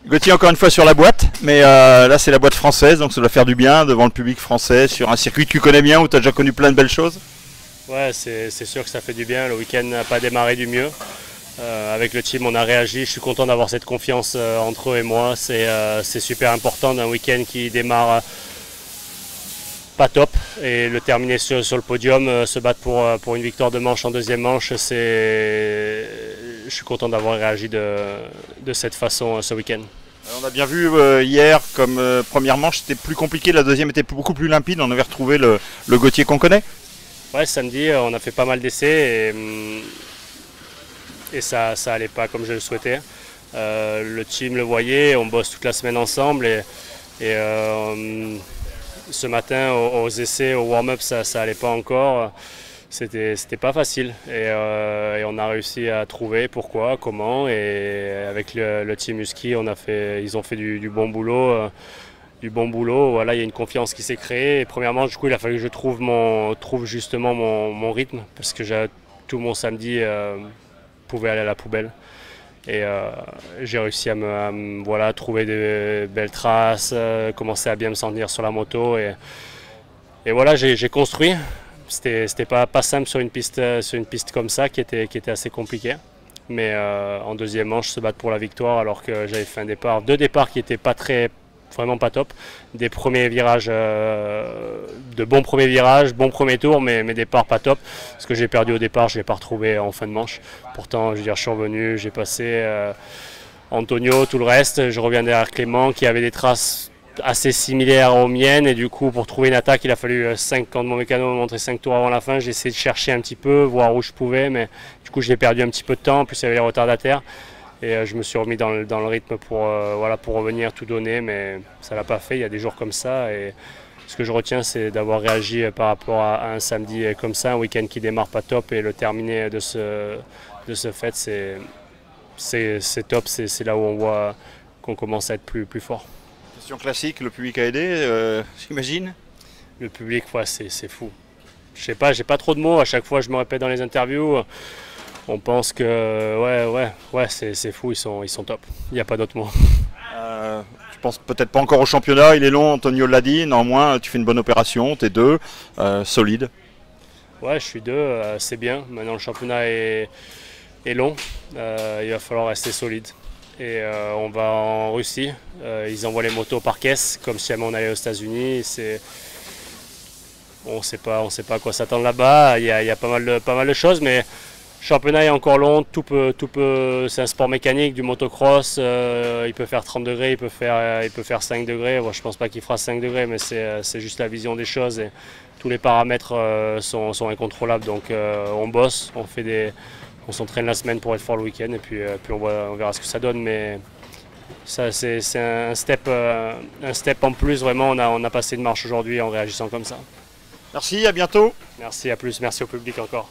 Gauthier, encore une fois sur la boîte, mais là c'est la boîte française, donc ça doit faire du bien devant le public français, sur un circuit que tu connais bien, où tu as déjà connu plein de belles choses. Ouais, c'est sûr que ça fait du bien. Le week-end n'a pas démarré du mieux. Avec le team, on a réagi. Je suis content d'avoir cette confiance entre eux et moi. C'est super important d'un week-end qui démarre pas top et le terminer sur le podium, se battre pour une victoire de manche en deuxième manche. Je suis content d'avoir réagi de cette façon ce week-end. On a bien vu hier, comme première manche, c'était plus compliqué, la deuxième était beaucoup plus limpide, on avait retrouvé le Gauthier qu'on connaît. Ouais, samedi, on a fait pas mal d'essais et ça allait pas comme je le souhaitais. Le team le voyait, on bosse toute la semaine ensemble et ce matin aux essais, au warm-up, ça allait pas encore. C'était pas facile et on a réussi à trouver pourquoi, comment, et avec le team Husky, ils ont fait du bon boulot. Voilà, il y a une confiance qui s'est créée. Et premièrement, du coup, il a fallu que je trouve justement mon rythme parce que tout mon samedi pouvait aller à la poubelle. Et j'ai réussi à me trouver des belles traces, commencer à bien me sentir sur la moto. Et voilà, j'ai construit. C'était pas simple sur une piste comme ça qui était assez compliquée. Mais en deuxième manche, se battre pour la victoire alors que j'avais fait deux départs qui n'étaient vraiment pas top. Des premiers virages, de bons premiers virages, bons premiers tours, mais mes départs pas top. Ce que j'ai perdu au départ, je ne l'ai pas retrouvé en fin de manche. Pourtant, je veux dire, je suis revenu, j'ai passé Antonio, tout le reste. Je reviens derrière Clément qui avait des traces assez similaires aux miennes et du coup pour trouver une attaque il a fallu quand mon mécano m'a montré 5 tours avant la fin, j'ai essayé de chercher un petit peu, voir où je pouvais, mais du coup j'ai perdu un petit peu de temps, en plus il y avait les retardataires et je me suis remis dans le rythme pour revenir tout donner, mais ça l'a pas fait, il y a des jours comme ça et ce que je retiens c'est d'avoir réagi par rapport à un samedi comme ça, un week-end qui démarre pas top et le terminer de ce fait c'est top, c'est là où on voit qu'on commence à être plus fort. Question classique, le public a aidé, j'imagine. Le public, ouais, c'est fou. Je sais pas, j'ai pas trop de mots. À chaque fois, je me répète dans les interviews. On pense que, ouais, c'est fou. Ils sont top. Il n'y a pas d'autres mots. Je pense peut-être pas encore au championnat. Il est long, Antonio l'a dit. Néanmoins, tu fais une bonne opération. T'es deux, solide. Ouais, je suis deux. C'est bien. Maintenant, le championnat est long. Il va falloir rester solide. Et on va en Russie, ils envoient les motos par caisse, comme si jamais on allait aux États-Unis. On ne sait pas à quoi s'attendre là-bas. Il y a pas mal de choses, mais le championnat est encore long. C'est un sport mécanique, du motocross. Il peut faire 30 degrés, il peut faire 5 degrés. Bon, je ne pense pas qu'il fera 5 degrés, mais c'est juste la vision des choses. Et tous les paramètres sont incontrôlables. Donc on bosse, on s'entraîne la semaine pour être fort le week-end et puis on verra ce que ça donne. Mais ça, c'est un step en plus. Vraiment, on a passé une marche aujourd'hui en réagissant comme ça. Merci, à bientôt. Merci, à plus. Merci au public encore.